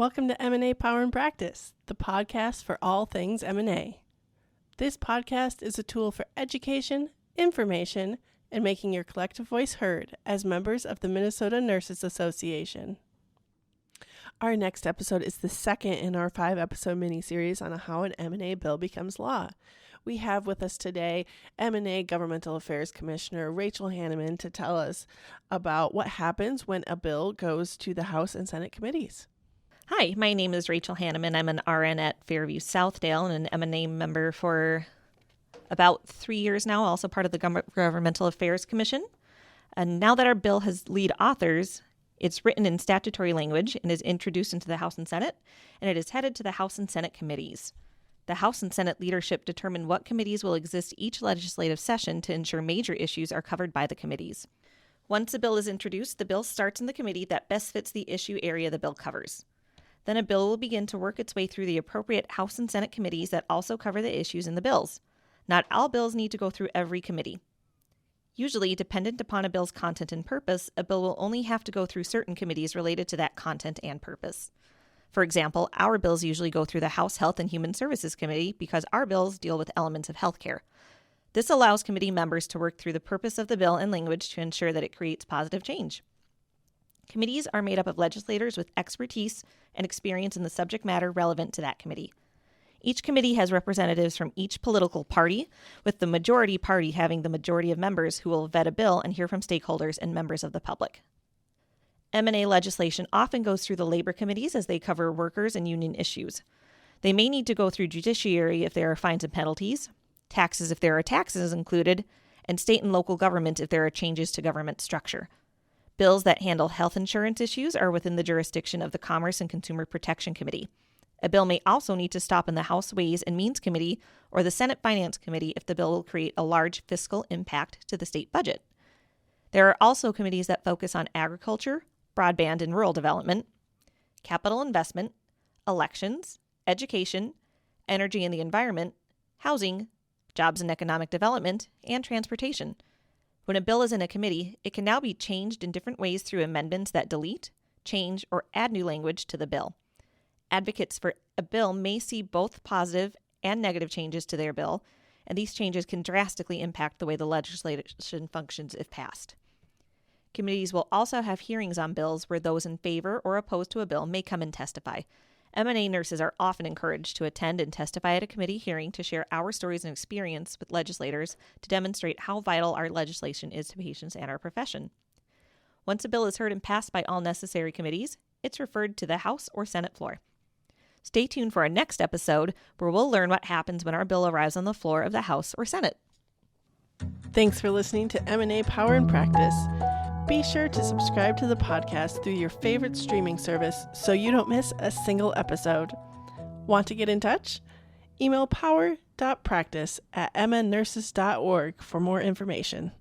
Welcome to MNA Power and Practice, the podcast for all things MNA. This podcast is a tool for education, information, and making your collective voice heard as members of the Minnesota Nurses Association. Our next episode is the second in our 5-episode mini-series on how an MNA bill becomes law. We have with us today MNA Governmental Affairs Commissioner Rachel Hanneman to tell us about what happens when a bill goes to the House and Senate committees. Hi, my name is Rachel Hanneman. I'm an RN at Fairview Southdale and an MNA member for about 3 years now, also part of the Governmental Affairs Commission. And now that our bill has lead authors, it's written in statutory language and is introduced into the House and Senate, and it is headed to the House and Senate committees. The House and Senate leadership determine what committees will exist each legislative session to ensure major issues are covered by the committees. Once a bill is introduced, the bill starts in the committee that best fits the issue area the bill covers. Then a bill will begin to work its way through the appropriate House and Senate committees that also cover the issues in the bills. Not all bills need to go through every committee. Usually, dependent upon a bill's content and purpose, a bill will only have to go through certain committees related to that content and purpose. For example, our bills usually go through the House Health and Human Services Committee because our bills deal with elements of healthcare. This allows committee members to work through the purpose of the bill and language to ensure that it creates positive change. Committees are made up of legislators with expertise and experience in the subject matter relevant to that committee. Each committee has representatives from each political party, with the majority party having the majority of members who will vet a bill and hear from stakeholders and members of the public. M&A legislation often goes through the labor committees as they cover workers and union issues. They may need to go through judiciary if there are fines and penalties, taxes if there are taxes included, and state and local government if there are changes to government structure. Bills that handle health insurance issues are within the jurisdiction of the Commerce and Consumer Protection Committee. A bill may also need to stop in the House Ways and Means Committee or the Senate Finance Committee if the bill will create a large fiscal impact to the state budget. There are also committees that focus on agriculture, broadband and rural development, capital investment, elections, education, energy and the environment, housing, jobs and economic development, and transportation. When a bill is in a committee, it can now be changed in different ways through amendments that delete, change, or add new language to the bill. Advocates for a bill may see both positive and negative changes to their bill, and these changes can drastically impact the way the legislation functions if passed. Committees will also have hearings on bills where those in favor or opposed to a bill may come and testify. MNA nurses are often encouraged to attend and testify at a committee hearing to share our stories and experience with legislators to demonstrate how vital our legislation is to patients and our profession. Once a bill is heard and passed by all necessary committees, it's referred to the House or Senate floor. Stay tuned for our next episode where we'll learn what happens when our bill arrives on the floor of the House or Senate. Thanks for listening to MNA Power and Practice. Be sure to subscribe to the podcast through your favorite streaming service so you don't miss a single episode. Want to get in touch? Email power.practice@mnnurses.org for more information.